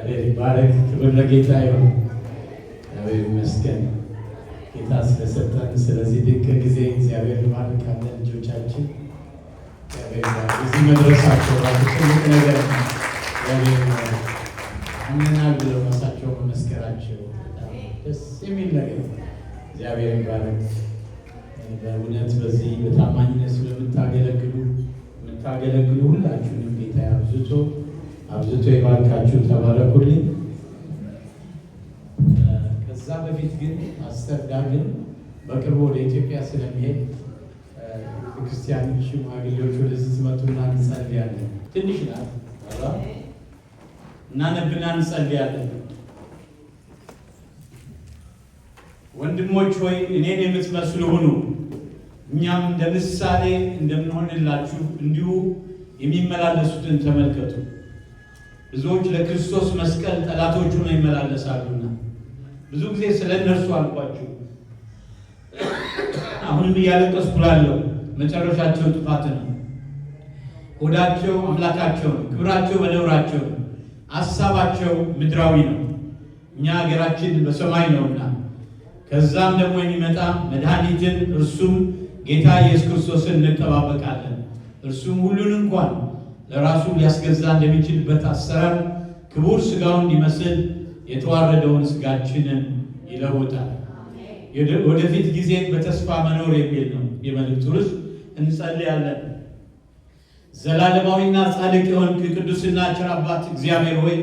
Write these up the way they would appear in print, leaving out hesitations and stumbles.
እግዚአብሔር ይባረክ። ክብር ለጌታ ይሁን። እግዚአብሔር ይመስገን ጌታ ስለሰጠን ስለዚህ ድንቅ ጊዜ እግዚአብሔር ይባርካለን። ልጆቻችን እግዚአብሔር እዚህ መድረሳቸው ራሱ ትልቅ ነገር ነው። እግዚአብሔር አምነናል ብለው ራሳቸው መመስከራቸው ደስ የሚል ነገር ነው። እግዚአብሔር ይባረክ። በእውነት በዚህ በታማኝነት ስለምታገለግሉ ሁላችሁንም ጌታ አብዝቶ ይባርካችሁ። ተባረኩልኝ። ከዛ በፊት ግን አስተዳግን በቅርቡ ወደ ኢትዮጵያ ስለሚሄድ ክርስቲያን ሽማግሌዎች ወደዚህ ትመጡና እንጸልያለን። ትንሽ ናት እናነብና እንጸልያለን። ወንድሞች ሆይ እኔን የምትመስሉ ሁኑ፣ እኛም እንደ ምሳሌ እንደምንሆንላችሁ እንዲሁ የሚመላለሱትን ተመልከቱ። ብዙዎች ለክርስቶስ መስቀል ጠላቶች ሆነው ይመላለሳሉና ብዙ ጊዜ ስለ እነርሱ አልኳችሁ። አሁንም እያለቀስኩ እላለሁ፣ መጨረሻቸው ጥፋት ነው። ሆዳቸው አምላካቸው ነው፣ ክብራቸው በነውራቸው ነው፣ ሐሳባቸው ምድራዊ ነው። እኛ ሀገራችን በሰማይ ነውና ከዛም ደግሞ የሚመጣ መድኃኒትን እርሱም ጌታ ኢየሱስ ክርስቶስን እንጠባበቃለን። እርሱም ሁሉን እንኳን ለራሱ ሊያስገዛ እንደሚችልበት አሰራር ክቡር ሥጋውን እንዲመስል የተዋረደውን ሥጋችንን ይለውጣል። ወደፊት ጊዜን በተስፋ መኖር የሚል ነው የመልእክቱ ርዕስ። እንጸልያለን። ዘላለማዊና ጻድቅ የሆንክ ቅዱስና ቸር አባት እግዚአብሔር ሆይ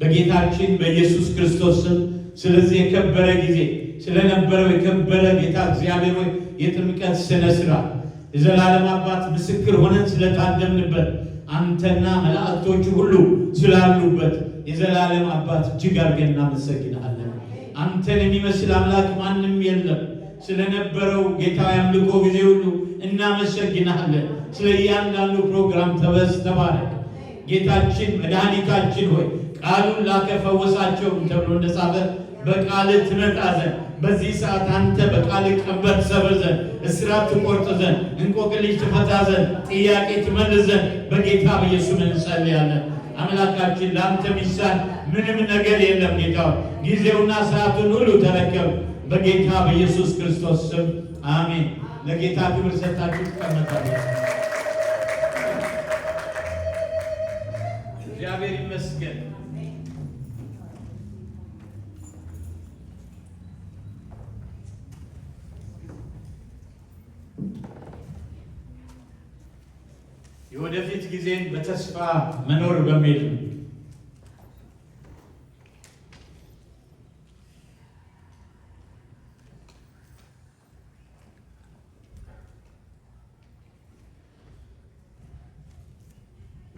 በጌታችን በኢየሱስ ክርስቶስ ስም ስለዚህ የከበረ ጊዜ ስለነበረው የከበረ ጌታ እግዚአብሔር ሆይ የጥምቀት ስነ ስርዓት የዘላለም አባት ምስክር ሆነን ስለታደምንበት አንተና መላእክቶቹ ሁሉ ስላሉበት የዘላለም አባት እጅግ አድርገን እናመሰግናለን። አንተን የሚመስል አምላክ ማንም የለም። ስለነበረው ጌታዊ አምልኮ ጊዜ ሁሉ እናመሰግናለን። ስለ እያንዳንዱ ፕሮግራም ተባረክ። ጌታችን መድኃኒታችን ሆይ ቃሉን ላከ ፈወሳቸው ተብሎ እንደጻፈ በቃል ትመጣ ዘንድ በዚህ ሰዓት አንተ በቃል ቀንበር ትሰብር ዘንድ እስራት ትቆርጥ ዘንድ እንቆቅልሽ ትፈታ ዘንድ ጥያቄ ትመልስ ዘንድ በጌታ በኢየሱስ እንጸልያለን። አምላካችን ለአንተ ሚሳን ምንም ነገር የለም። ጌታ ጊዜውና ሰዓቱን ሁሉ ተረከብ። በጌታ በኢየሱስ ክርስቶስ ስም አሜን። ለጌታ ክብር ሰጣችሁ ትቀመጣላችሁ። እግዚአብሔር ይመስገን። የወደፊት ጊዜን በተስፋ መኖር በሚል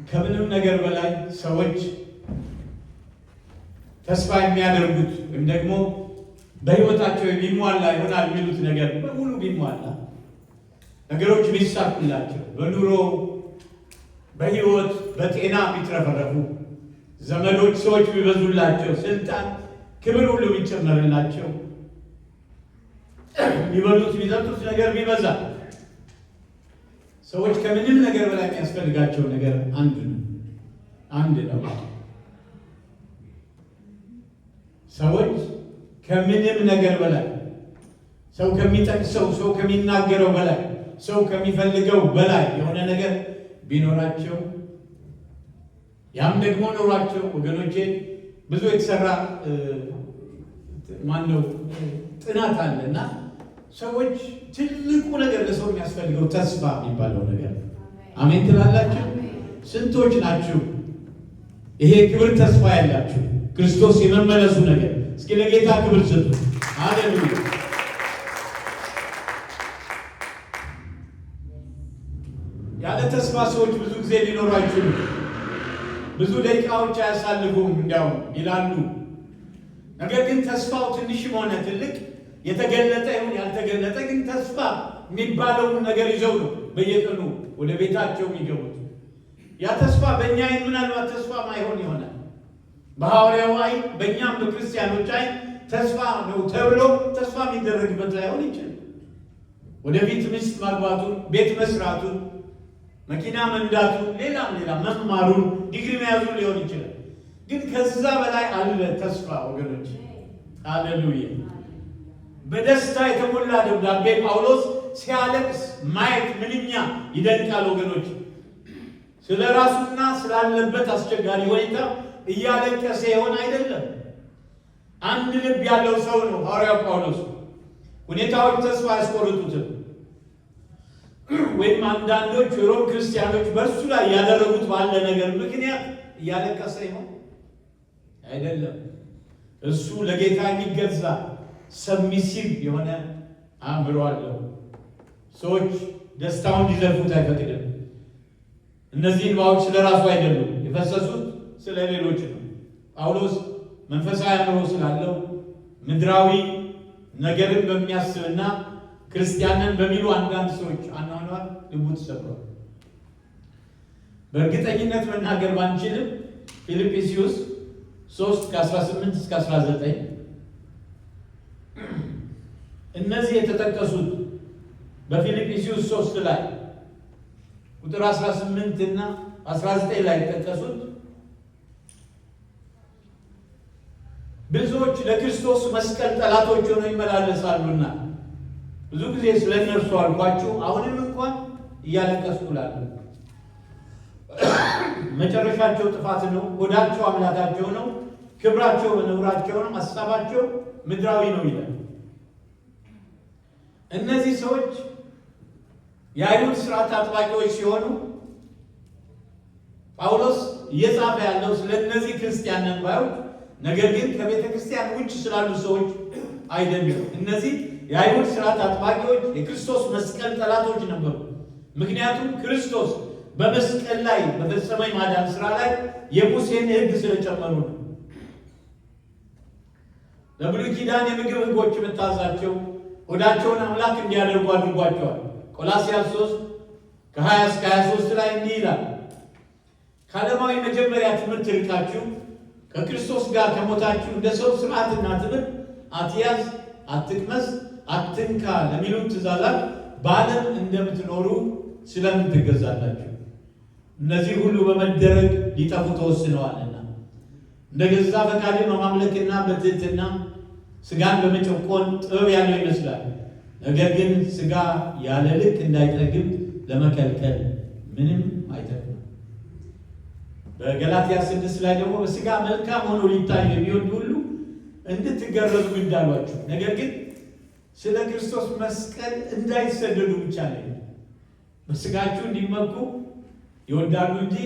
ከምንም ነገር በላይ ሰዎች ተስፋ የሚያደርጉት ወይም ደግሞ በሕይወታቸው የሚሟላ ይሆናል የሚሉት ነገር በሙሉ ቢሟላ፣ ነገሮች ቢሳኩላቸው፣ በኑሮ በሕይወት በጤና ቢትረፈረፉ፣ ዘመዶች ሰዎች ቢበዙላቸው፣ ስልጣን ክብር ሁሉ ቢጨመርላቸው፣ ቢበሉት ቢጠጡት ነገር ቢበዛ፣ ሰዎች ከምንም ነገር በላይ የሚያስፈልጋቸው ነገር አንድ ነው። ሰዎች ከምንም ነገር በላይ ሰው ከሚጠቅሰው፣ ሰው ከሚናገረው በላይ፣ ሰው ከሚፈልገው በላይ የሆነ ነገር ቢኖራቸው፣ ያም ደግሞ ኖሯቸው ወገኖቼ ብዙ የተሰራ ጥናት አለና ሰዎች ትልቁ ነገር ለሰው የሚያስፈልገው ተስፋ የሚባለው ነገር። አሜን ትላላችሁ? ስንቶች ናችሁ ይሄ ክብር ተስፋ ያላችሁ? ክርስቶስ የመመለሱ ነገር እስኪ ለጌታ ክብር ስጡ። ሃሌሉያ። ያለ ተስፋ ሰዎች ብዙ ጊዜ ሊኖሩ አይችሉም። ብዙ ደቂቃዎች አያሳልፉም እንዲያውም ይላሉ። ነገር ግን ተስፋው ትንሽም ሆነ ትልቅ የተገለጠ ይሁን ያልተገለጠ ግን ተስፋ የሚባለውን ነገር ይዘው ነው በየቀኑ ወደ ቤታቸው የሚገቡት። ያ ተስፋ በእኛ አይን ምናልባት ተስፋ ማይሆን ይሆናል። በሐዋርያው አይን፣ በእኛም በክርስቲያኖች አይን ተስፋ ነው ተብሎ ተስፋ የሚደረግበት ላይሆን ይችላል። ወደፊት ሚስት ማግባቱን፣ ቤት መስራቱን፣ መኪና መንዳቱን፣ ሌላ መማሩን፣ ዲግሪ መያዙን ሊሆን ይችላል። ግን ከዛ በላይ አለ ተስፋ ወገኖች። ሃሌሉያ! በደስታ የተሞላ ደብዳቤ ጳውሎስ ሲያለቅስ ማየት ምንኛ ይደንቃል ወገኖች። ስለ ራሱና ስላለበት አስቸጋሪ ሁኔታ እያለቀሰ ይሆን አይደለም። አንድ ልብ ያለው ሰው ነው ሐዋርያው ጳውሎስ። ሁኔታዎች ተስፋ ያስቆርጡትም ወይም አንዳንዶች የሮም ክርስቲያኖች በእርሱ ላይ ያደረጉት ባለ ነገር ምክንያት እያለቀሰ ይሆን አይደለም። እሱ ለጌታ የሚገዛ ሰብሚሲቭ የሆነ አእምሮ አለው። ሰዎች ደስታውን እንዲዘርፉት አይፈቅድም። እነዚህ እንባዎች ስለ ራሱ አይደሉም የፈሰሱት ስለ ሌሎች ነው። ጳውሎስ መንፈሳዊ አእምሮ ስላለው ምድራዊ ነገርን በሚያስብና ክርስቲያንን በሚሉ አንዳንድ ሰዎች አኗኗር ልቡ ተሰብሯል። በእርግጠኝነት መናገር ባንችልም ፊልጵስዩስ 3:18 እስከ 19 እነዚህ የተጠቀሱት በፊልጵስዩስ 3 ላይ ቁጥር 18 እና 19 ላይ የተጠቀሱት ብዙዎች ለክርስቶስ መስቀል ጠላቶች ሆነው ይመላለሳሉና ብዙ ጊዜ ስለ እነርሱ አልኳችሁ፣ አሁንም እንኳን እያለቀስኩ እላለሁ። መጨረሻቸው ጥፋት ነው፣ ሆዳቸው አምላካቸው ነው፣ ክብራቸው በነውራቸው ነው፣ ሀሳባቸው ምድራዊ ነው ይላል። እነዚህ ሰዎች የአይሁድ ስርዓት አጥባቂዎች ሲሆኑ ጳውሎስ እየጻፈ ያለው ስለ እነዚህ ክርስቲያን ነን ባዮች፣ ነገር ግን ከቤተ ክርስቲያን ውጭ ስላሉ ሰዎች አይደለም። እነዚህ የአይሁድ ስርዓት አጥባቂዎች የክርስቶስ መስቀል ጠላቶች ነበሩ። ምክንያቱም ክርስቶስ በመስቀል ላይ በፈጸመው የማዳን ስራ ላይ የሙሴን ሕግ ስለጨመሩ ነው። ለብሉይ ኪዳን የምግብ ሕጎች የምታዛቸው ሆዳቸውን አምላክ እንዲያደርጉ አድርጓቸዋል። ቆላስይስ 3:20 እስከ 23 ላይ እንዲህ ይላል፣ ከዓለማዊ መጀመሪያ ትምህርት ርቃችሁ ከክርስቶስ ጋር ከሞታችሁ እንደ ሰው ስርዓትና ትምህርት አትያዝ፣ አትቅመስ፣ አትንካ ለሚሉት ትእዛዛት በዓለም እንደምትኖሩ ስለምን ትገዛላችሁ? እነዚህ ሁሉ በመደረግ ሊጠፉ ተወስነዋልና እንደ ገዛ ፈቃድ በማምለክና በትህትና ስጋን በመጨቆን ጥበብ ያለው ይመስላል። ነገር ግን ስጋ ያለ ልክ እንዳይጠግብ ለመከልከል ምንም አይጠቅምም። በገላትያ 6 ላይ ደግሞ በስጋ መልካም ሆኖ ሊታይ የሚወድ ሁሉ እንድትገረዙ ግድ አሏችሁ። ነገር ግን ስለ ክርስቶስ መስቀል እንዳይሰደዱ ብቻ ነው። በስጋችሁ እንዲመኩ ይወዳሉ እንጂ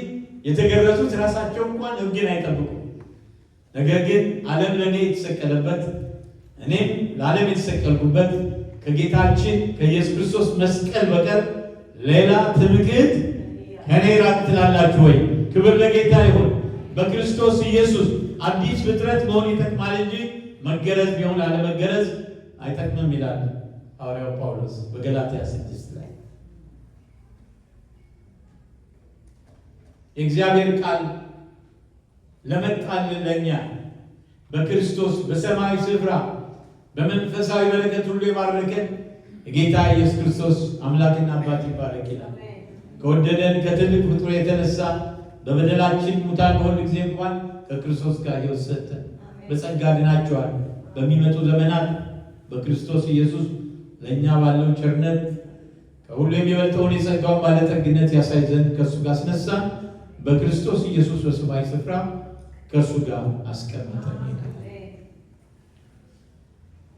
የተገረዙት ራሳቸው እንኳን ሕግን አይጠብቁም። ነገር ግን ዓለም ለእኔ የተሰቀለበት እኔም ለዓለም የተሰቀልኩበት ከጌታችን ከኢየሱስ ክርስቶስ መስቀል በቀር ሌላ ትምክህት ከኔ ራቅ ትላላችሁ ወይ? ክብር ለጌታ ይሁን። በክርስቶስ ኢየሱስ አዲስ ፍጥረት መሆን ይጠቅማል እንጂ መገረዝ ቢሆን አለመገረዝ አይጠቅምም ይላል ሐዋርያው ጳውሎስ በገላትያ 6 ላይ። የእግዚአብሔር ቃል ለመጣልን ለእኛ በክርስቶስ በሰማያዊ ስፍራ በመንፈሳዊ በረከት ሁሉ የባረከን የጌታ ኢየሱስ ክርስቶስ አምላክና አባት ይባረክ ይላል። ከወደደን ከትልቅ ፍቅሩ የተነሳ በበደላችን ሙታን በሆን ጊዜ እንኳን ከክርስቶስ ጋር ሕይወት ሰጠን። በጸጋ ድናችኋል። በሚመጡ ዘመናት በክርስቶስ ኢየሱስ ለእኛ ባለው ቸርነት ከሁሉ የሚበልጠውን የጸጋውን ባለጠግነት ያሳይ ዘንድ ከእሱ ጋር አስነሳን። በክርስቶስ ኢየሱስ በሰማያዊ ስፍራ ከእሱ ጋር አስቀመጠን።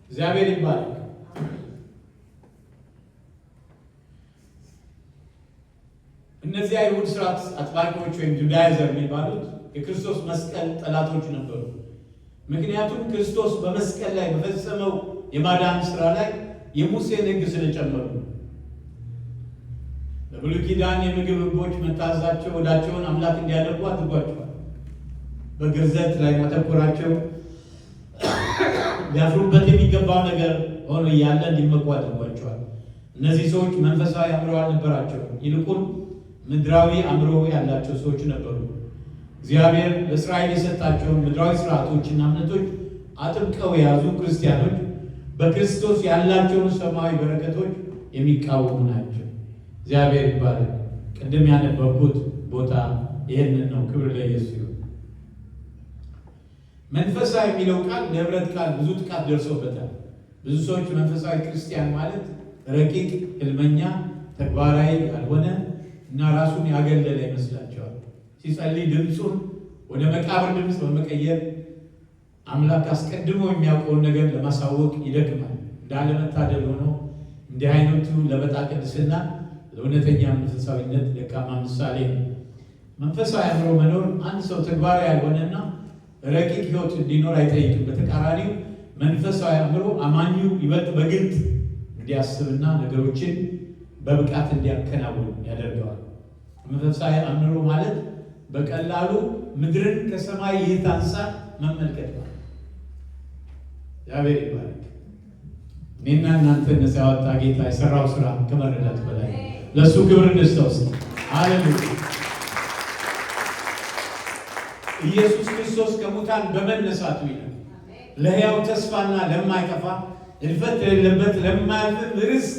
እግዚአብሔር ይባረክ። እነዚህ አይሁድ ስርዓት አጥባቂዎች ወይም ጁዳይዘር የሚባሉት የክርስቶስ መስቀል ጠላቶች ነበሩ። ምክንያቱም ክርስቶስ በመስቀል ላይ በፈጸመው የማዳን ስራ ላይ የሙሴን ሕግ ስለጨመሩ። በብሉይ ኪዳን የምግብ ሕጎች መታዘዛቸው ሆዳቸውን አምላክ እንዲያደርጉ አድርጓቸዋል። በግርዘት ላይ ማተኮራቸው ሊያፍሩበት የሚገባው ነገር ሆኖ እያለ እንዲመኩ አድርጓቸዋል። እነዚህ ሰዎች መንፈሳዊ አእምሮ አልነበራቸውም። ይልቁን ምድራዊ አእምሮ ያላቸው ሰዎች ነበሩ። እግዚአብሔር ለእስራኤል የሰጣቸውን ምድራዊ ስርዓቶችና እምነቶች አጥብቀው የያዙ ክርስቲያኖች በክርስቶስ ያላቸውን ሰማያዊ በረከቶች የሚቃወሙ ናቸው። እግዚአብሔር ይባረክ። ቅድም ያነበብኩት ቦታ ይህንን ነው። ክብር ለኢየሱስ ይሁን። መንፈሳዊ የሚለው ቃል ለህብረት ቃል ብዙ ጥቃት ደርሶበታል። ብዙ ሰዎች መንፈሳዊ ክርስቲያን ማለት ረቂቅ፣ ህልመኛ፣ ተግባራዊ ያልሆነ እና ራሱን ያገለለ ይመስላቸዋል። ሲጸልይ ድምፁን ወደ መቃብር ድምፅ በመቀየር አምላክ አስቀድሞ የሚያውቀውን ነገር ለማሳወቅ ይደክማል። እንዳለመታደል ሆኖ እንዲህ አይነቱ ለመጣ ቅድስና ለእውነተኛ መንፈሳዊነት ደካማ ምሳሌ ነው። መንፈሳዊ አእምሮ መኖር አንድ ሰው ተግባራዊ ያልሆነና ረቂቅ ህይወት እንዲኖር አይጠይቅም። በተቃራኒው መንፈሳዊ አእምሮ አማኙ ይበልጥ በግልጥ እንዲያስብና ነገሮችን በብቃት እንዲያከናውን ያደርገዋል። መንፈሳዊ አእምሮ ማለት በቀላሉ ምድርን ከሰማይ እይታ አንፃር መመልከት ነው። እግዚአብሔር ይባረክ። እኔና እናንተ ነፃ ያወጣ ጌታ የሰራው ስራ ከመረዳት በላይ ለሱ ክብር እንስጠው። ሃሌሉያ። ኢየሱስ ክርስቶስ ከሙታን በመነሳቱ ይላል ለሕያው ተስፋና ለማይጠፋ እልፈት የሌለበት ለማያልፍ ርስት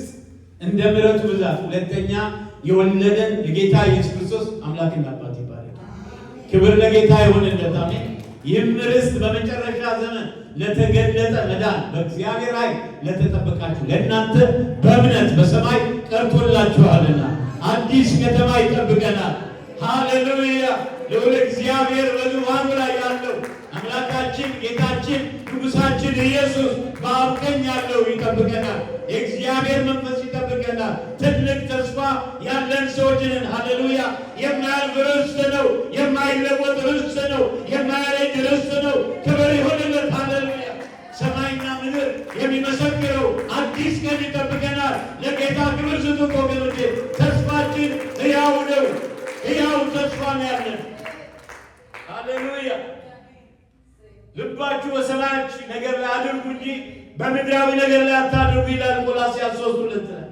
እንደ ምሕረቱ ብዛት ሁለተኛ የወለደን የጌታ ኢየሱስ ክርስቶስ አምላክና አባት ይባረክ። ክብር ለጌታ ይሁንለት። አሜን። ይህም ርስት በመጨረሻ ዘመን ለተገለጠ መዳን በእግዚአብሔር ኃይል ለተጠበቃችሁ ለእናንተ በእምነት በሰማይ ቀርቶላችኋልና አዲስ ከተማ ይጠብቀናል። ሃሌሉያ። ለወለ እግዚአብሔር በዙፋኑ ላይ ያለው አምላካችን ጌታችን ንጉሳችን ኢየሱስ በአብ ቀኝ ያለው ይጠብቀናል። የእግዚአብሔር መንፈስ ይጠብቀናል። ትልቅ ተስፋ ያለን ሰዎች ነን። ሃሌሉያ። የማያልፍ ርስት ነው። የማይለወጥ ርስት ነው። የማያረጅ ርስት ነው። ክብር ይሁንለት። ሃሌሉያ። ሰማይና ምድር የሚመሰክረው አዲስ ቀን ይጠብቀናል። ለጌታ ክብር ስጡ ወገኖቼ። ተስፋችን ሕያው ነው። ሕያው ተስፋ ነው ያለን። ሃሌሉያ። ልባችሁ በሰማያዊ ነገር ላይ አድርጉ እንጂ በምድራዊ ነገር ላይ አታድርጉ ይላል ቆላስይስ 3:2 ላይ።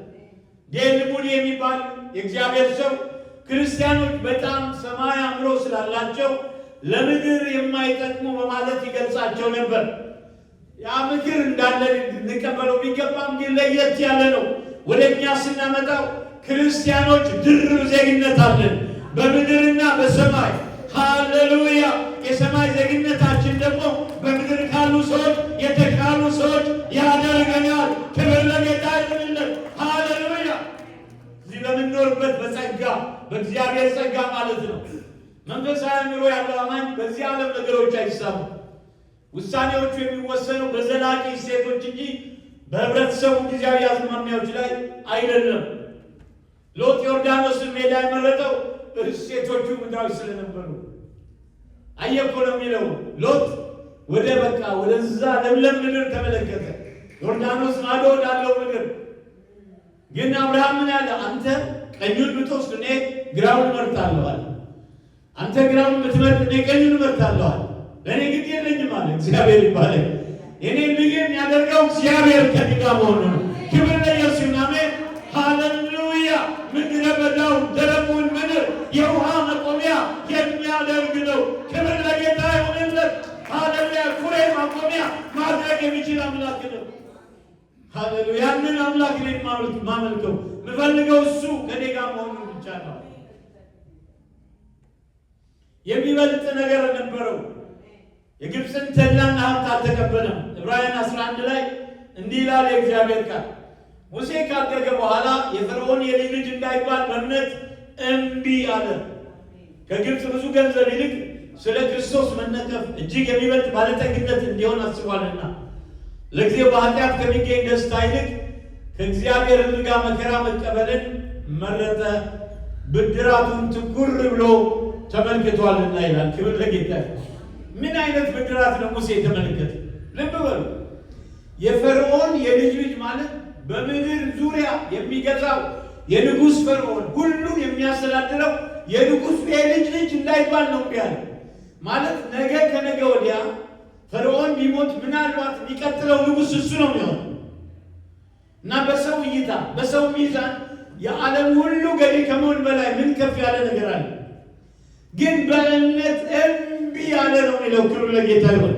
ዴል ሙዲ የሚባል የእግዚአብሔር ሰው ክርስቲያኖች በጣም ሰማይ አእምሮ ስላላቸው ለምድር የማይጠቅሙ በማለት ይገልጻቸው ነበር። ያ ምክር እንዳለ እንቀበለው ቢገባም ግን ለየት ያለ ነው። ወደኛ ስናመጣው ክርስቲያኖች ድርብ ዜግነት አለን በምድርና በሰማይ። ሃሌሉያ። የሰማይ ዜግነታችን ደግሞ በምድር ካሉ ሰዎች የተሻሉ ሰዎች ያደርገናል። ክብር ለጌታ ይሁንለት። ሃሌሉያ። እዚህ በምንኖርበት በጸጋ በእግዚአብሔር ጸጋ ማለት ነው። መንፈሳዊ አእምሮ ያለው አማኝ በዚህ ዓለም ነገሮች አይሳቡ። ውሳኔዎቹ የሚወሰነው በዘላቂ እሴቶች እንጂ በህብረተሰቡ ጊዜያዊ አዝማሚያዎች ላይ አይደለም። ሎጥ ዮርዳኖስን ሜዳ የመረጠው እሴቶቹ ምድራዊ ስለነበሩ አየኮ ነው የሚለው። ሎጥ ወደ በቃ ወደዛ ለምለም ምድር ተመለከተ፣ ዮርዳኖስ ማዶ ወዳለው ምድር። ግን አብርሃም ምን ያለ አንተ ቀኙን ብትወስድ እኔ ግራውን እመርጣለሁ አለ። አንተ ግራውን ብትመርጥ እኔ ቀኙን እመርጣለሁ አለ። ለእኔ ግድ የለኝም አለ። እግዚአብሔር ይባላል። እኔ ልጅ የሚያደርገው እግዚአብሔር ከእኔ ጋር መሆኑ ነው። ክብር ለኢየሱስ ይሁን። አሜን። ሃሌሉያ። ምድረ በዳውን ደረቁን ምድር የውሃ መቆሚያ የሚያደርግ ነው። ክብር ለጌታ ይሁንለት። ሃሌሉያ። ኩሬ ማቆሚያ ማድረግ የሚችል አምላክ ነው። ሃሌሉያ። ያንን አምላክ ላይ ማመልከው የምፈልገው እሱ ከኔ ጋር መሆኑን ብቻ ነው። የሚበልጥ ነገር ነበረው። የግብፅን ተድላና ሀብት አልተቀበለም። ዕብራውያን 11 ላይ እንዲህ ይላል የእግዚአብሔር ቃል፣ ሙሴ ካደገ በኋላ የፈርዖን የልጅ ልጅ እንዳይባል በእምነት እምቢ አለ። ከግብፅ ብዙ ገንዘብ ይልቅ ስለ ክርስቶስ መነቀፍ እጅግ የሚበልጥ ባለጠግነት እንዲሆን አስቧልና፣ ለጊዜው በኃጢአት ከሚገኝ ደስታ ይልቅ ከእግዚአብሔር ሕዝብ ጋር መከራ መቀበልን መረጠ፣ ብድራቱን ትኩር ብሎ ተመልክቷልና ይላል። ክብር ለጌታ። ምን አይነት ብድራት ነው ሙሴ የተመለከተ? ልብ በሉ። የፈርዖን የልጅ ልጅ ማለት በምድር ዙሪያ የሚገዛው የንጉሥ ፈርዖን ሁሉን የሚያስተዳድረው የንጉሥ የልጅ ልጅ እንዳይባል ነው ያለ። ማለት ነገ ከነገ ወዲያ ፈርዖን ቢሞት ምናልባት የሚቀጥለው ንጉሥ እሱ ነው የሚሆነው እና በሰው እይታ በሰው ሚዛን የዓለም ሁሉ ገዢ ከመሆን በላይ ምን ከፍ ያለ ነገር አለ? ግን በእምነት እምቢ ያለ ነው የሚለው። ክብር ለጌታ ይሁን።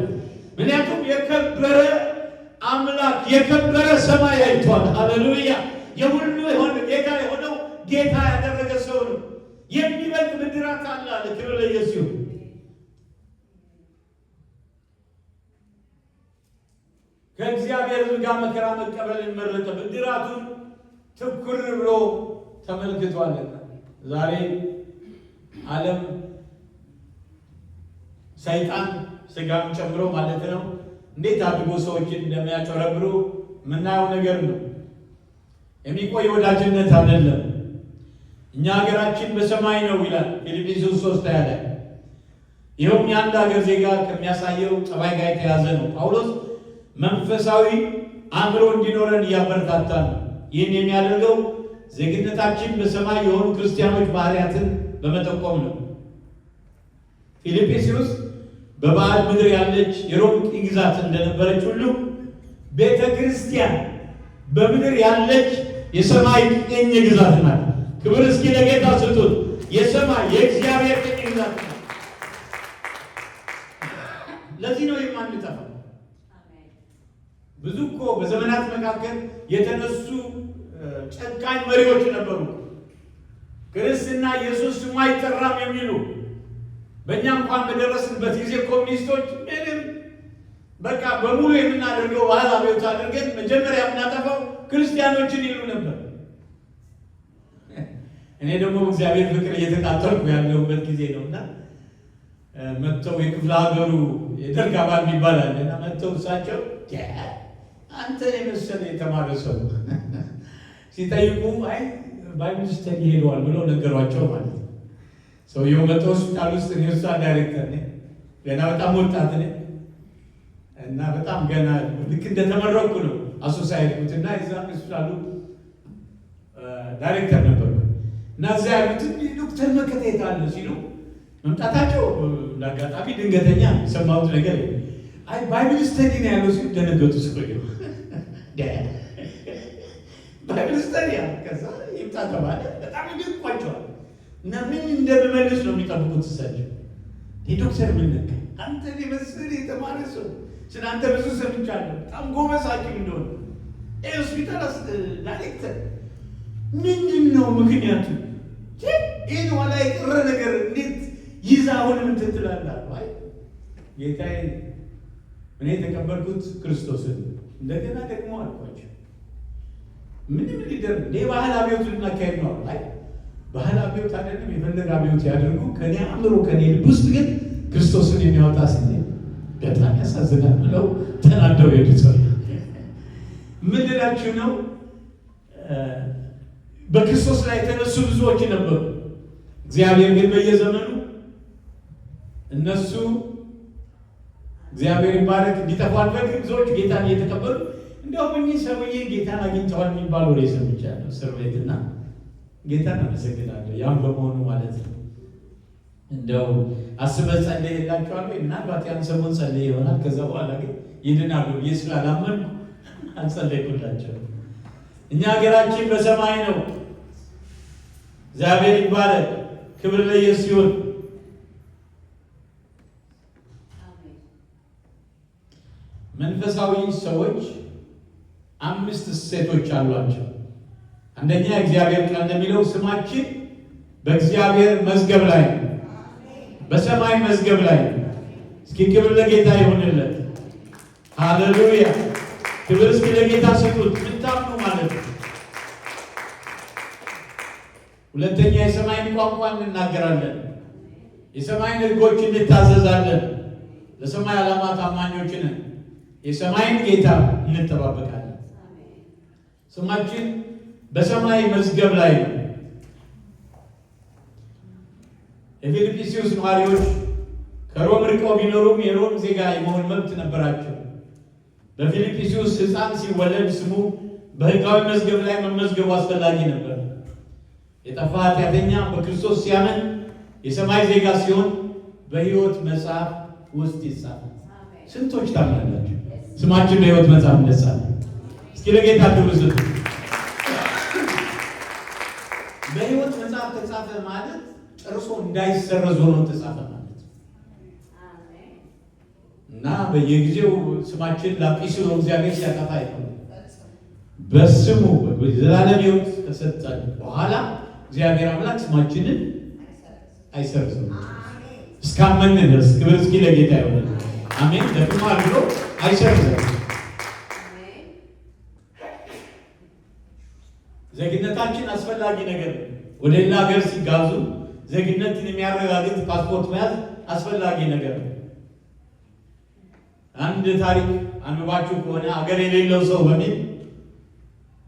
ምክንያቱም የከበረ አምላክ የከበረ ሰማይ አይቷል። ሃሌሉያ። የሁሉ የሆነ ጌታ የሆነው ጌታ ያደረገ ሰው ነው። የሚበልጥ ብድራት አለ። ክብር ለኢየሱስ ይሁን። ከእግዚአብሔር ጋር መከራ መቀበልን መረጠ። ብድራቱን ትኩር ብሎ ተመልክቷልና ዛሬ ዓለም ሰይጣን ስጋም ጨምሮ ማለት ነው እንዴት አድርጎ ሰዎችን እንደሚያጨረብሩ ምናየው ነገር ነው። የሚቆይ ወዳጅነት አይደለም። እኛ ሀገራችን በሰማይ ነው ይላል ፊልጵስዩስ 3 ያለ። ይኸውም የአንድ ሀገር ዜጋ ከሚያሳየው ጠባይ ጋር የተያዘ ነው። ጳውሎስ መንፈሳዊ አእምሮ እንዲኖረን እያበረታታ ነው። ይህን የሚያደርገው ዜግነታችን በሰማይ የሆኑ ክርስቲያኖች ባህሪያትን በመጠቆም ነው። ፊልጵስዩስ በባዕድ ምድር ያለች የሮም ቅኝ ግዛት እንደነበረች ሁሉ ቤተ ክርስቲያን በምድር ያለች የሰማይ ቅኝ ግዛት ናት። ክብር እስኪ ለጌታ ስጡት። የሰማይ የእግዚአብሔር ቅኝ ግዛት ናት። ለዚህ ነው የማንጠፋው። ብዙ እኮ በዘመናት መካከል የተነሱ ጨካኝ መሪዎች ነበሩ። ክርስትና ኢየሱስ ስሙ አይጠራም የሚሉ በእኛ እንኳን በደረስንበት ጊዜ ኮሚኒስቶች ምንም በቃ በሙሉ የምናደርገው ባህል አብዮት አድርገን መጀመሪያ የምናጠፋው ክርስቲያኖችን ይሉ ነበር። እኔ ደግሞ እግዚአብሔር ፍቅር እየተቃጠልኩ ያለሁበት ጊዜ ነውና መጥተው የክፍለ ሀገሩ የደርግ አባል የሚባል አለና መጥተው እሳቸው አንተ የመሰለ የተማረ ሰው ሲጠይቁ አይ ባይብል ስተዲ ሄደዋል ብለው ነገሯቸው ማለት ነው። ሰውየው መጥተው ሆስፒታል ውስጥ እኔ እሷ ዳይሬክተር ነኝ ገና በጣም ወጣት ነኝ እና በጣም ገና ልክ እንደተመረቁ ነው አሶሳ ሄድኩትና እዛ ሆስፒታሉ ዳይሬክተር ነበርኩ እና እዚያ ያሉትን ዶክተር መከታየት አለ ሲሉ መምጣታቸው ለአጋጣሚ ድንገተኛ የሰማሁት ነገር አይ ባይብል ስተዲ ነው ያለው ሲሉ ደነገጡ። ሰውየው ባይብል ስተዲ ከዛ ይምጣ ተባለ። በጣም ይደንቋቸዋል እና ምን እንደምመልስ ነው የሚጠብቁት እሳቸው። ዶክተር ምን ነካ አንተ የመሰለ የተማረ ሰው ስለአንተ ብዙ ሰምቻለሁ፣ በጣም ጎበዝ ሐኪም እንደሆነ ሆስፒታል ዳይሬክተር ምንድን ነው ምክንያቱ? ይህን ኋላ የቀረ ነገር እንዴት ይዛ አሁን ምን ትላለህ? አይ ጌታዬ እኔ የተቀበልኩት ክርስቶስን እንደገና ደግሞ አልኳቸው ምንም ሊደር ባህል አብዮት ልናካሄድ ነው። አይ ባህል አብዮት አይደለም፣ የፈለገ አብዮት ያደርጉ ከኔ አእምሮ ከኔ ልብ ውስጥ ግን ክርስቶስን የሚያወጣ ስኔ በጣም ያሳዝናል ብለው ተናደው ሄዱ። ሰው ምን ልላችሁ ነው? በክርስቶስ ላይ የተነሱ ብዙዎች ነበሩ። እግዚአብሔር ግን በየዘመኑ እነሱ እግዚአብሔር ይባረክ እንዲጠፋ አልፈልግም። ብዙዎች ጌታን እየተቀበሉ እንዲያውም እኚህ ሰውዬ ጌታን አግኝተዋል የሚባል ወሬ ሰምቻለሁ እስር ቤትና ጌታን አመሰግናለሁ። ያም በመሆኑ ማለት ነው እንደው አስበህ ጸልይ የላቸዋለሁ። ምናልባት ያን ሰሞን ጸልይ ይሆናል። ከዛ በኋላ ግን ይድናሉ ብዬ ስላላመንኩ አልጸለይኩላቸውም። እኛ ሀገራችን በሰማይ ነው። እግዚአብሔር ይባረክ። ክብር ለኢየሱስ ይሁን። መንፈሳዊ ሰዎች 5 እሴቶች አሏቸው። አንደኛ እግዚአብሔር ቃል እንደሚለው ስማችን በእግዚአብሔር መዝገብ ላይ ነው፣ በሰማይ መዝገብ ላይ ነው። እስኪ ክብር ለጌታ ይሁንለት። ሃሌሉያ! ክብር እስኪ ለጌታ ስጡት። ምታምኑ ማለት ነው። ሁለተኛ የሰማይን ቋንቋ እንናገራለን፣ የሰማይን ሕጎች እንታዘዛለን፣ ለሰማይ ዓላማ ታማኞች ነን፣ የሰማይን ጌታ እንጠባበቃለን። ስማችን በሰማይ መዝገብ ላይ ነው። የፊልጵስዩስ ነዋሪዎች ከሮም ርቀው ቢኖሩም የሮም ዜጋ የመሆን መብት ነበራቸው። በፊልጵስዩስ ሕፃን ሲወለድ ስሙ በሕጋዊ መዝገብ ላይ መመዝገቡ አስፈላጊ ነበር። የጠፋ ኃጢአተኛ በክርስቶስ ሲያምን የሰማይ ዜጋ ሲሆን በሕይወት መጽሐፍ ውስጥ ይጻፋል። ስንቶች ታምናላችሁ ስማችን በሕይወት መጽሐፍ እንደጻፈ? እስኪ ለጌታ ክብር ስጡ። በሕይወት መጽሐፍ ተጻፈ ማለት ጨርሶ እንዳይሰረዝ ሆኖ ተጻፈ ማለት ነው እና በየጊዜው ስማችን ላጲስ ነው እግዚአብሔር ሲያጠፋ አይተው በስሙ ዘላለም ሕይወት ከሰጠን በኋላ እግዚአብሔር አምላክ ስማችንን አይሰርዝም እስካመን ድረስ። ክብር እስኪ ለጌታ ይሁን። አሜን። ደግሞ አድሮ አይሰርዝም። ዜግነታችን አስፈላጊ ነገር ነው። ወደ ሌላ ሀገር ሲጋዙ ዜግነትን የሚያረጋግጥ ፓስፖርት መያዝ አስፈላጊ ነገር ነው። አንድ ታሪክ አንባችሁ ከሆነ ሀገር የሌለው ሰው በሚል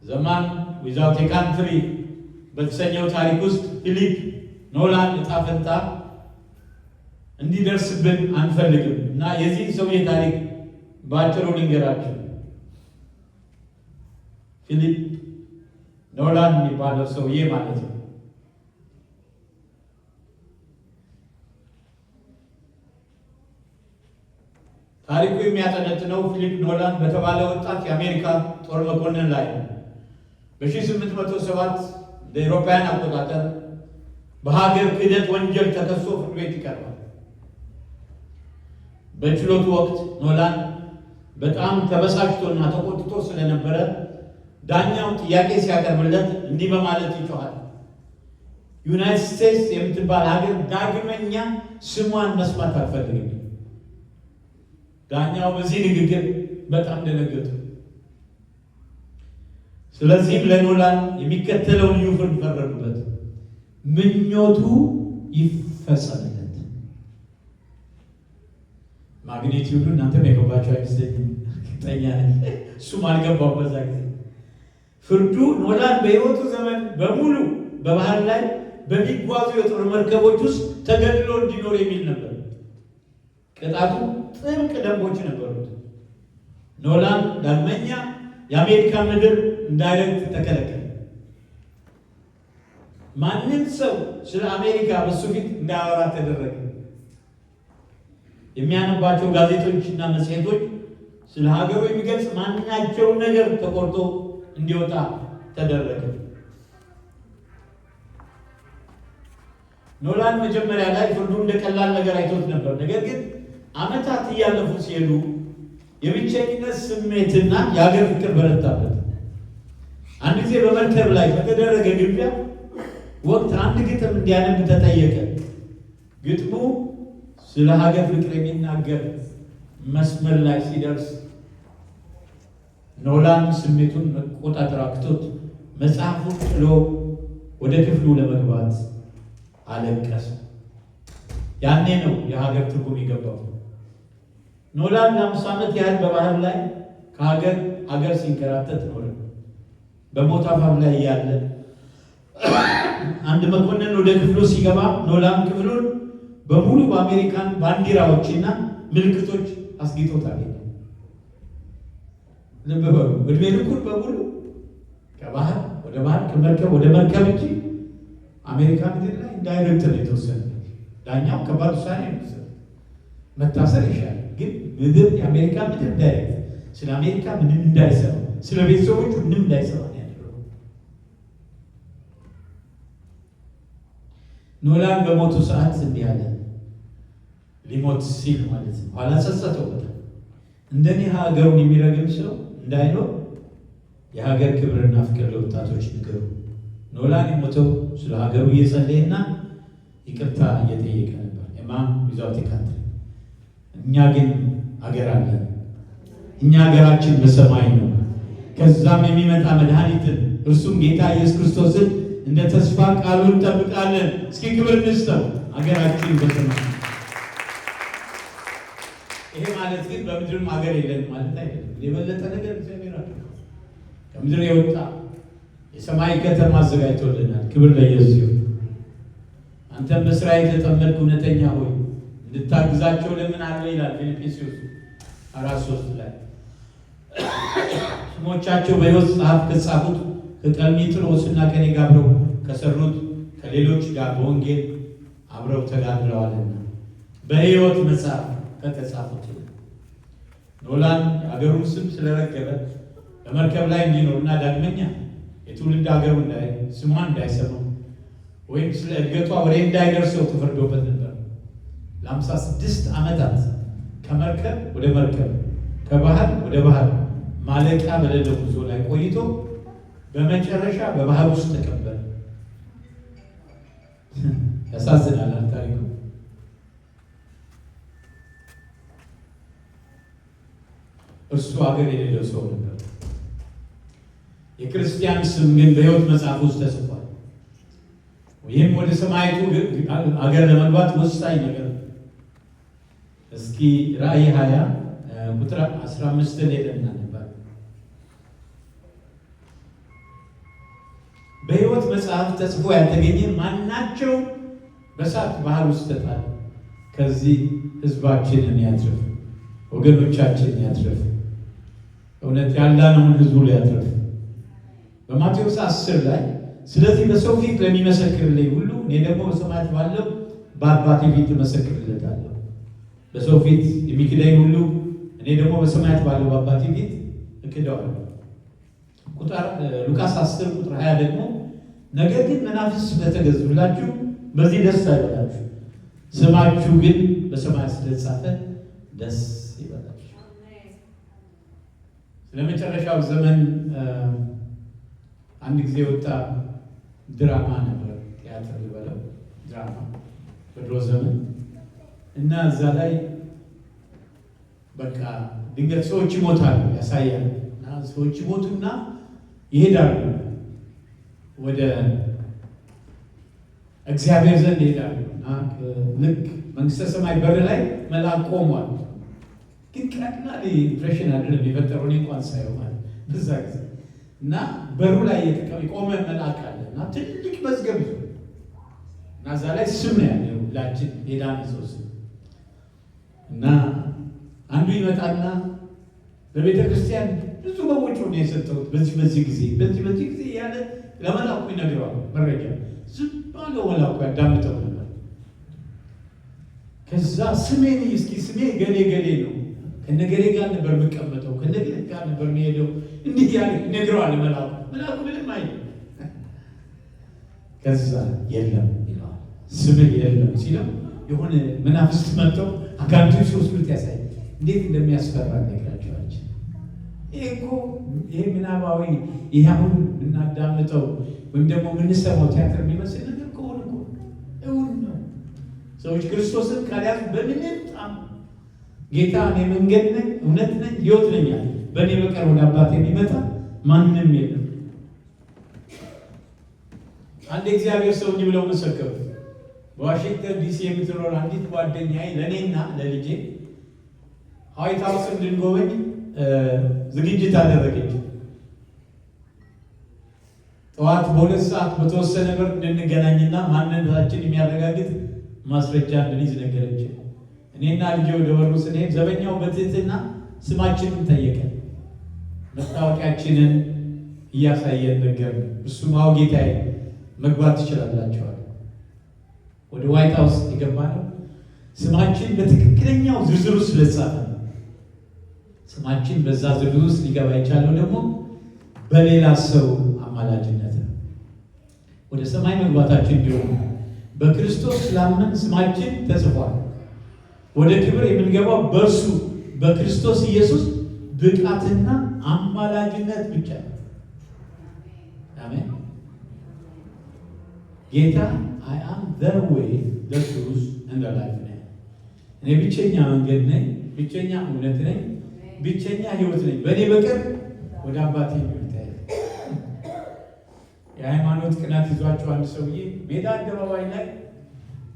ዘማን ዊዛውት ኤ ካንትሪ በተሰኘው ታሪክ ውስጥ ፊሊፕ ኖላን ዕጣ ፈንታ እንዲደርስብን አንፈልግም እና የዚህ ሰውዬ ታሪክ በአጭሩ ልንገራችሁ። ፊሊፕ ኖላን የሚባለው ሰውዬ ማለት ነው ታሪኩ የሚያጠነጥነው ፊሊፕ ኖላን በተባለ ወጣት የአሜሪካ ጦር መኮንን ላይ ነው። በ1807 እንደ አውሮፓውያን አቆጣጠር በሀገር ክህደት ወንጀል ተከሶ ፍርድ ቤት ይቀርባል። በችሎቱ ወቅት ኖላን በጣም ተበሳጭቶና ተቆጥቶ ስለነበረ ዳኛው ጥያቄ ሲያቀርብለት እንዲህ በማለት ይጮሃል። ዩናይትድ ስቴትስ የምትባል ሀገር ዳግመኛ ስሟን መስማት አልፈልግም። ዳኛው በዚህ ንግግር በጣም ደነገጡ። ስለዚህም ለኖላን የሚከተለው ልዩ ፍርድ ፈረዱበት። ምኞቱ ይፈጸምለት። ማግኒቲዩዱ እናንተም የገባቸው አይመስለኝም። እርግጠኛ ነኝ እሱም አልገባም በዛ ጊዜ። ፍርዱ ኖላን በሕይወቱ ዘመን በሙሉ በባህር ላይ በሚጓዙ የጦር መርከቦች ውስጥ ተገድሎ እንዲኖር የሚል ነበር። ቅጣቱ ጥብቅ ደንቦች ነበሩት። ኖላን ዳግመኛ የአሜሪካ ምድር እንዳይረግጥ ተከለከለ። ማንም ሰው ስለ አሜሪካ በሱ ፊት እንዳያወራ ተደረገ። የሚያነባቸው ጋዜጦችና መጽሔቶች ስለ ሀገሩ የሚገልጽ ማናቸውን ነገር ተቆርጦ እንዲወጣ ተደረገ። ኖላን መጀመሪያ ላይ ፍርዱ እንደ ቀላል ነገር አይቶት ነበር። ነገር ግን ዓመታት እያለፉ ሲሄዱ የብቸኝነት ስሜትና የሀገር ፍቅር በረታበት። አንድ ጊዜ በመርከብ ላይ በተደረገ ግብዣ ወቅት አንድ ግጥም እንዲያነብ ተጠየቀ። ግጥሙ ስለ ሀገር ፍቅር የሚናገር መስመር ላይ ሲደርስ ኖላን ስሜቱን መቆጣጠር አቅቶት መጽሐፉን ጥሎ ወደ ክፍሉ ለመግባት አለቀሰ። ያኔ ነው የሀገር ትርጉም የገባው። ኖላን ለ50 ዓመት ያህል በባህር ላይ ከሀገር ሀገር ሲንከራተት ኖረ። በሞት አፋፍ ላይ እያለ አንድ መኮንን ወደ ክፍሉ ሲገባ ኖላን ክፍሉን በሙሉ በአሜሪካን ባንዲራዎችና ምልክቶች አስጊጦታል። ልብ በሉ፣ እድሜ ልኩን በሙሉ ከባህር ወደ ባህር ከመርከብ ወደ መርከብ እንጂ አሜሪካ ምድር ላይ እንዳይረግጥ ነው የተወሰነ። ዳኛው ከባድ ውሳኔ ነው። መታሰር ይሻላል፣ ግን ምድር የአሜሪካ ምድር እንዳይረግጥ፣ ስለ አሜሪካ ምንም እንዳይሰማ፣ ስለ ቤተሰቦቹ ምንም እንዳይሰማ ነው ያደረገው። ኖላን በሞቱ ሰዓት እንዲህ አለ። ሊሞት ሲል ማለት ነው። ኋላ ጸጸተው በጣም እንደኔ ሀገሩን የሚረግም ሰው እንዳይኖር የሀገር ክብርና ፍቅር ለወጣቶች ንገሩ። ኖላን የሞተው ስለ ሀገሩ እየጸለየና ይቅርታ እየጠየቀ ነበር። ኤማን ዊዛውት ኤ ካንትሪ። እኛ ግን ሀገር አለን። እኛ ሀገራችን በሰማይ ነው። ከዛም የሚመጣ መድኃኒትን እርሱም ጌታ ኢየሱስ ክርስቶስን እንደ ተስፋ ቃሉ እንጠብቃለን። እስኪ ክብር እንስጠው። ሀገራችን በሰማይ። ይሄ ማለት ግን በምድርም ሀገር የለን ማለት አይደለም። የበለጠ ነገር እግዚአብሔር አለ። ከምድር የወጣ የሰማይ ከተማ አዘጋጅቶልናል። ክብር ለኢየሱስ ይሁን። አንተም በስራ የተጠመድክ እውነተኛ ሆይ እንድታግዛቸው ለምን አለ ይላል ፊልጵስዩስ 4:3 ላይ። ስሞቻቸው በሕይወት መጽሐፍ ከተጻፉት ከቀርሜሎስና ከኔ ጋር አብረው ከሰሩት ከሌሎች ጋር በወንጌል አብረው ተጋድለዋልና በሕይወት መጽሐፍ ከተጻፉት። ኖላን የሀገሩን ስም ስለረገበ በመርከብ ላይ እንዲኖርና ዳግመኛ የትውልድ ሀገሩ ስሟን እንዳይሰማ ወይም ስለ እድገቷ ወሬ እንዳይደርሰው ተፈርዶበት ነበር። ለ56 ዓመታት ከመርከብ ወደ መርከብ ከባህር ወደ ባህር ማለቂያ በሌለው ጉዞ ላይ ቆይቶ በመጨረሻ በባህር ውስጥ ተቀበረ። ያሳዝናል ታሪኩ። እርሱ ሀገር የሌለው ሰው ነበር። የክርስቲያን ስም ግን በሕይወት መጽሐፍ ውስጥ ተጽፏል። ይህም ወደ ሰማይቱ አገር ለመግባት ወሳኝ ነገር ነው። እስኪ ራእይ 20 ቁጥር 15 ሄደና ነበር። በሕይወት መጽሐፍ ተጽፎ ያልተገኘ ማናቸው በእሳት ባህር ውስጥ ተጣለ። ከዚህ ሕዝባችንን ያትርፍ፣ ወገኖቻችንን ያትርፍ፣ እውነት ያላነውን ሕዝቡ ሊያትርፍ። በማቴዎስ 10 ላይ ስለዚህ በሰው ፊት ለሚመሰክርልኝ ሁሉ እኔ ደግሞ በሰማያት ባለው በአባቴ ፊት እመሰክርለታለሁ። በሰው ፊት የሚክደኝ ሁሉ እኔ ደግሞ በሰማያት ባለው በአባቴ ፊት እክደዋለሁ። ሉቃስ 10 ቁጥር 20 ደግሞ ነገር ግን መናፍስት ስለተገዙላችሁ በዚህ ደስ አይበላችሁ፣ ስማችሁ ግን በሰማያት ስለተጻፈ ደስ ይበላችሁ። ስለመጨረሻው ዘመን አንድ ጊዜ ወጣ ድራማ ነበር፣ ቲያትር ልበለው ድራማ በድሮ ዘመን እና እዛ ላይ በቃ ድንገት ሰዎች ይሞታሉ ያሳያል። እና ሰዎች ይሞቱና ይሄዳሉ፣ ወደ እግዚአብሔር ዘንድ ይሄዳሉ። እና ልክ መንግስተ ሰማይ በር ላይ መልአክ ቆሟል። ግን ቀላል ኢምፕሬሽን አይደለም የፈጠረው፣ እኔ እንኳን ሳየው ማለት በዛ ጊዜ እና በሩ ላይ የቆመ መልአክ አለ እና ትልቅ መዝገብ ይዞ እና እዛ ላይ ስም ነው ያለው ሁላችን የዳነ ሰው ስም እና አንዱ ይመጣና በቤተ ክርስቲያን ብዙ በውጭ ነው የሰጠሁት በዚህ ጊዜ ያለ ለመላኩ ይነግረዋል። መረጃ ዝም ባለው መላኩ ያዳምጠው ነበር። ከዛ ስሜን እስኪ ስሜ ገሌ ነው፣ ከነገሌ ጋር ነበር የምቀመጠው፣ ከነገሌ ጋር ነበር የሚሄደው፣ እንዲህ ያለ ይነግረዋል መላኩ። መላኩ ምንም አይልም። ከዛ የለም ይለዋል፣ ስምህ የለም ሲለው የሆነ መናፍስት መጥተው አጋንንቶች ሲወስዱት ያሳይ እንዴት እንደሚያስፈራ ነገራቸዋል። ይሄ ምናባዊ ይሄ አሁን የምናዳምጠው ወይም ደግሞ የምንሰማው ቲያትር የሚመስል ነገር ከሆነ እውን ነው። ሰዎች ክርስቶስን ካልያዙ በምንም ጣም ጌታ እኔ መንገድ ነኝ፣ እውነት ነኝ፣ ሕይወት ነኝ አለ። በእኔ በቀር ወደ አባት የሚመጣ ማንም የለም። አንድ እግዚአብሔር ሰው እንዲህ ብለው መሰከሩ። በዋሽንግተን ዲሲ የምትኖር አንዲት ጓደኛዬ ለእኔና ለልጄ ዋይት ሃውስ እንድንጎበኝ ዝግጅት አደረገች። ጠዋት በ2 ሰዓት በተወሰነ በር እንድንገናኝና ማንነታችን የሚያረጋግጥ ማስረጃ እንድንይዝ ነገረች። እኔና ልጄ ወደ በሩ ስንሄድ ዘበኛው በትህትና ስማችንን ጠየቀን። መታወቂያችንን እያሳየን ነገር እሱም አዎ ጌታዬ መግባት ትችላላችኋል። ወደ ዋይት ሃውስ የገባነው ስማችን በትክክለኛው ዝርዝር ውስጥ ስለተጻፈ ነው። ስማችን በዛ ዝርዝር ውስጥ ሊገባ የቻለው ደግሞ በሌላ ሰው አማላጅነት ነው። ወደ ሰማይ መግባታችን ቢሆን በክርስቶስ ስላመን ስማችን ተጽፏል። ወደ ክብር የምንገባው በእርሱ በክርስቶስ ኢየሱስ ብቃትና አማላጅነት ብቻ ነው። አሜን። ጌታ I am the way, the truth and the life ነኝ። እኔ ብቸኛ መንገድ ነኝ፣ ብቸኛ እውነት ነኝ፣ ብቸኛ ሕይወት ነኝ። በእኔ በቀር ወደ አባቴ የሚታይ የሃይማኖት ቅናት ይዟቸው አንድ ሰውዬ ሜዳ አደባባይ ላይ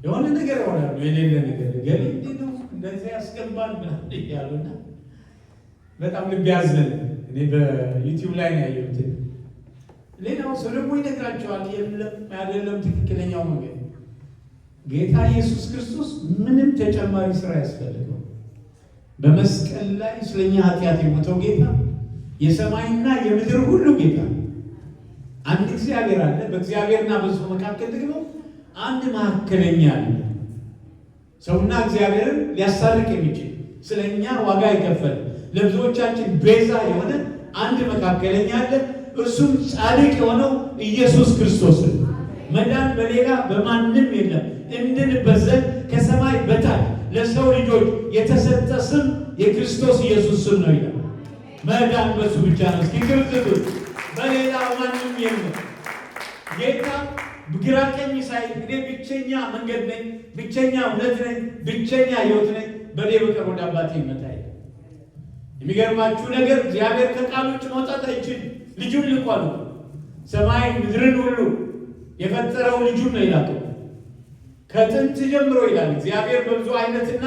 የሆነ ነገር ያወራሉ። የሌለ ነገር ገሌ እንዴት ነው እንደዚህ ያስገባል ምናምን እያሉና በጣም ልብ ያዝን። እኔ በዩቲዩብ ላይ ነው ያየሁት። ሌላው ሰው ደግሞ ይነግራቸዋል የለም አይደለም ትክክለኛው መንገድ። ጌታ ኢየሱስ ክርስቶስ ምንም ተጨማሪ ስራ ያስፈልገው በመስቀል ላይ ስለኛ ኃጢአት የሞተው ጌታ የሰማይና የምድር ሁሉ ጌታ። አንድ እግዚአብሔር አለ፣ በእግዚአብሔርና በሰው መካከል ደግሞ አንድ መካከለኛ አለ። ሰውና እግዚአብሔርን ሊያስታርቅ የሚችል ስለኛ ዋጋ የከፈለ ለብዙዎቻችን ቤዛ የሆነ አንድ መካከለኛ አለ። እርሱም ጻድቅ የሆነው ኢየሱስ ክርስቶስ ነው። መዳን በሌላ በማንም የለም። እንድንበት ዘንድ ከሰማይ በታች ለሰው ልጆች የተሰጠ ስም የክርስቶስ ኢየሱስ ስም ነው ይላል። መዳን በሱ ብቻ ነው። እስኪ ግርዝቱ በሌላ ማንም የለም። ጌታ ግራ ቀኝ ሳይል እኔ ብቸኛ መንገድ ነኝ፣ ብቸኛ እውነት ነኝ፣ ብቸኛ ሕይወት ነኝ፣ በእኔ በቀር ወደ አባቴ ይመጣል። የሚገርማችሁ ነገር እግዚአብሔር ከቃል ውጭ መውጣት አይችልም። ልጁን ልኳል። ሰማይ ምድርን ሁሉ የፈጠረው ልጁን ነው ይላል። ከጥንት ጀምሮ ይላል እግዚአብሔር በብዙ አይነትና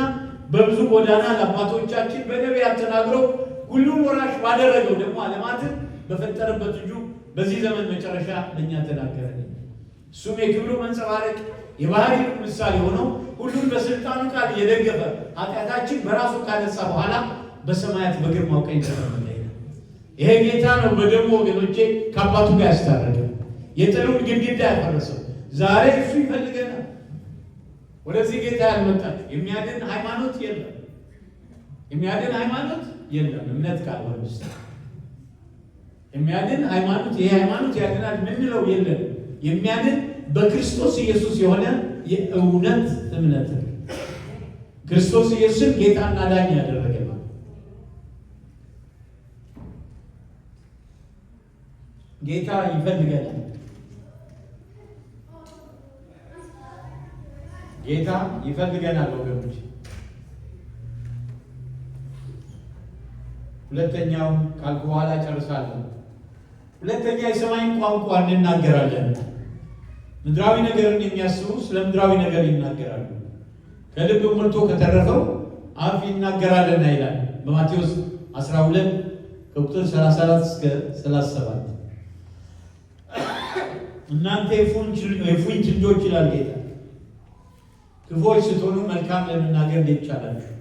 በብዙ ጎዳና ለአባቶቻችን በነቢያት ተናግሮ ሁሉን ወራሽ ባደረገው ደግሞ ዓለማትን በፈጠረበት ልጁ በዚህ ዘመን መጨረሻ ለእኛ ተናገረ። እሱም የክብሩ መንጸባረቅ የባህሪው ምሳሌ ሆነው ሁሉን በስልጣኑ ቃል የደገፈ ኃጢአታችን በራሱ ካነሳ በኋላ በሰማያት በግርማው ቀኝ ተቀመጠ። ይሄ ጌታ ነው በደሙ ወገኖቼ ከአባቱ ጋር ያስታረቀ፣ የጥሉን ግድግዳ ያፈረሰው። ዛሬ እሱ ይፈልገናል። ወደዚህ ጌታ ያልመጣችሁ የሚያድን ሃይማኖት የለም፣ የሚያድን ሃይማኖት የለም። እምነት ካልሆነ በስተቀር የሚያድን ሃይማኖት ይሄ ሃይማኖት ያድናል ምንለው የለም። የሚያድን በክርስቶስ ኢየሱስ የሆነ የእውነት እምነት ነው። ክርስቶስ ኢየሱስን ጌታና ዳኝ ያደረገ ነው። ጌታ ይፈልገናል። ጌታ ይፈልገናል ወገኖች። ሁለተኛው ካልኩ በኋላ ጨርሳለሁ። ሁለተኛ የሰማይን ቋንቋ እንናገራለን። ምድራዊ ነገርን የሚያስቡ ስለ ምድራዊ ነገር ይናገራሉ። ከልብ ሞልቶ ከተረፈው አፍ ይናገራልና ይላል በማቴዎስ 12 ከቁጥር 34 እስከ 37። እናንተ የፉኝት ልጆች ይላል ጌታ፣ ክፉዎች ስትሆኑ መልካም ለመናገር እንዴት ቻላችሁ?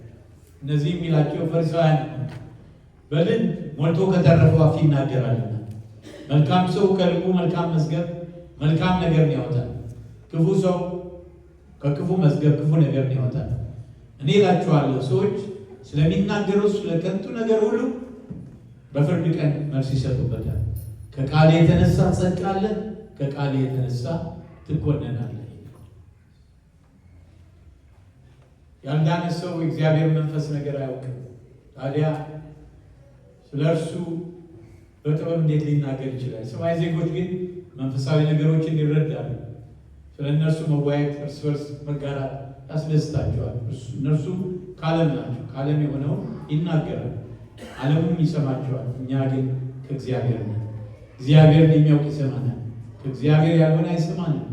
እነዚህ የሚላቸው ፈሪሳውያን በልብ ሞልቶ ከተረፈው አፍ ይናገራልና። መልካም ሰው ከልቡ መልካም መዝገብ መልካም ነገርን ያወጣል፣ ክፉ ሰው ከክፉ መዝገብ ክፉ ነገርን ያወጣል። እኔ እላችኋለሁ ሰዎች ስለሚናገሩት ስለ ከንቱ ነገር ሁሉ በፍርድ ቀን መልስ ይሰጡበታል። ከቃል የተነሳ ትጸድቃለህ፣ ከቃል የተነሳ ትኮነናለህ። ያልዳነ ሰው የእግዚአብሔር መንፈስ ነገር አያውቅም። ታዲያ ስለ እርሱ በጥበብ እንዴት ሊናገር ይችላል? ሰማይ ዜጎች ግን መንፈሳዊ ነገሮችን ይረዳሉ። ስለ እነርሱ መወያየት፣ እርስ በርስ መጋራት ያስደስታቸዋል። እነርሱ ከዓለም ናቸው፣ ከዓለም የሆነው ይናገራል፣ ዓለሙም ይሰማቸዋል። እኛ ግን ከእግዚአብሔር ነን። እግዚአብሔርን የሚያውቅ ይሰማናል፣ ከእግዚአብሔር ያልሆነ አይሰማንም።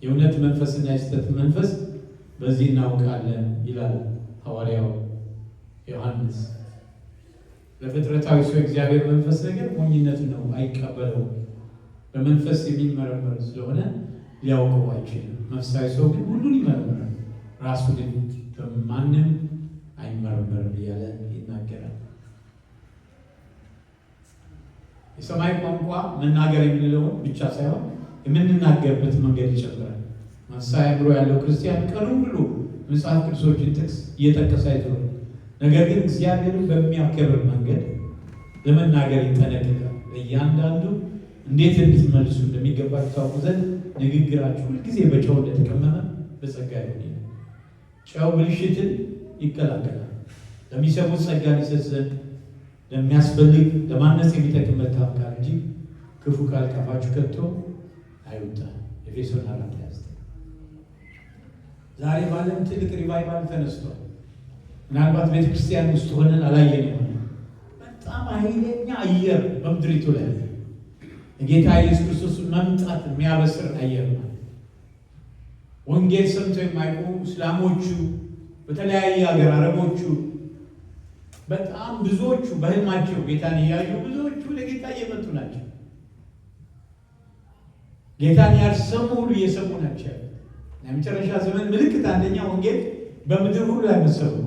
የእውነት መንፈስና የስህተት መንፈስ በዚህ እናውቃለን ይላል ሐዋርያው ዮሐንስ። ለፍጥረታዊ ሰው እግዚአብሔር መንፈስ ነገር ሞኝነት ነው፣ አይቀበለውም። በመንፈስ የሚመረመር ስለሆነ ሊያውቀው አይችልም። መንፈሳዊ ሰው ግን ሁሉን ይመረምራል፣ ራሱ ግን በማንም አይመረመርም እያለ ይናገራል። የሰማይ ቋንቋ መናገር የምንለውን ብቻ ሳይሆን የምንናገርበት መንገድ ይጨምራል። መንፈሳዊ አእምሮ ያለው ክርስቲያን ቀኑን ብሎ መጽሐፍ ቅዱሶችን ጥቅስ እየጠቀሰ አይዞህ፣ ነገር ግን እግዚአብሔርን በሚያከብር መንገድ ለመናገር ይጠነቀቃል። እያንዳንዱ እንዴት እንድትመልሱ እንደሚገባችሁ ታውቁ ዘንድ ንግግራችሁ ሁልጊዜ በጨው እንደተቀመመ በጸጋ ይሁን። ጨው ብልሽትን ይከላከላል፣ ለሚሰሙት ጸጋን ይሰጥ ዘንድ ለሚያስፈልግ ለማነጽ የሚጠቅም መልካም ቃል እንጂ ክፉ ቃል ካፋችሁ ከቶ አይውጣ። ኤፌሶን 4:29። ዛሬ በዓለም ትልቅ ሪቫይቫል ተነስቷል። ምናልባት ቤተክርስቲያን ውስጥ ሆነን አላየን ይሆናል። በጣም ኃይለኛ አየር በምድሪቱ ላይ የጌታ ኢየሱስ ክርስቶስ መምጣት የሚያበስር አየር ነው። ወንጌል ሰምተው የማይቆሙ እስላሞቹ፣ በተለያየ ሀገር አረቦቹ፣ በጣም ብዙዎቹ በህልማቸው ጌታን እያዩ ብዙዎቹ ለጌታ እየመጡ ናቸው። ጌታን ያልሰሙ ሁሉ እየሰሙ ናቸው። የመጨረሻ ዘመን ምልክት አንደኛ ወንጌል በምድር ሁሉ ላይ መሰበኩ፣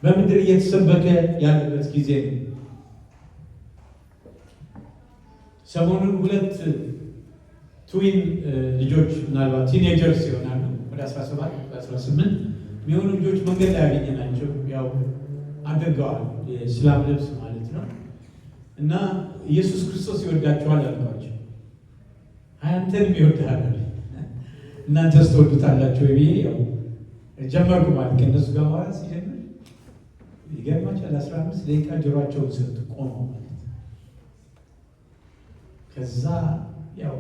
በምድር እየተሰበከ ያለበት ጊዜ ነው። ሰሞኑን ሁለት ትዊን ልጆች ምናልባት ቲኔጀርስ ይሆናሉ ወደ 17 18 የሚሆኑ ልጆች መንገድ ላይ ያገኘናቸው ያው አድርገዋል፣ የእስላም ልብስ ማለት ነው። እና ኢየሱስ ክርስቶስ ይወዳቸዋል አልኳቸው። አንተንም ይወድሃል፣ እናንተስ ትወዱታላችሁ ወይ ብዬ ያው ጀመርኩ ማለት ከእነሱ ጋር ማውራት ሲጀምር ይገርማቸዋል። 15 ደቂቃ ጆሯቸውን ሰጡ ቆመው ማለት ነው። ከዛ ያው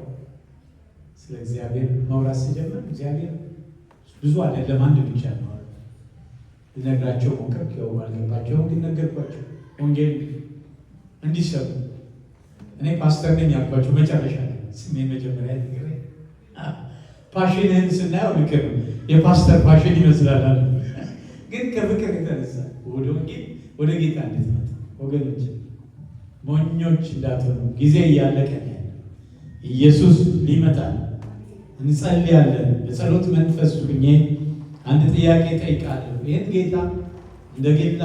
ስለ እግዚአብሔር ማውራት ሲጀምር እግዚአብሔር ብዙ አይደለም አንድ ብቻ ነው ልነግራቸው ሞከርኩ። ያው አልገባቸውም፣ ግን ነገርኳቸው ወንጌል እንዲሰሙ። እኔ ፓስተር ነኝ ያልኳቸው መጨረሻ ላይ ስሜን መጀመሪያ ነገር ፓሽንህን ስናየው ልክ ነው። የፓስተር ፓሽን ይመስላል አለ። ግን ከፍቅር የተነሳ ወደ ወንጌል ወደ ጌታ እንድትመጣ ወገኖች ሞኞች እንዳትሆኑ። ጊዜ እያለቀ ኢየሱስ ሊመጣ እንጸልያለን። በጸሎት መንፈስ ሁኜ አንድ ጥያቄ ጠይቃለሁ። ይህን ጌታ እንደ ጌታ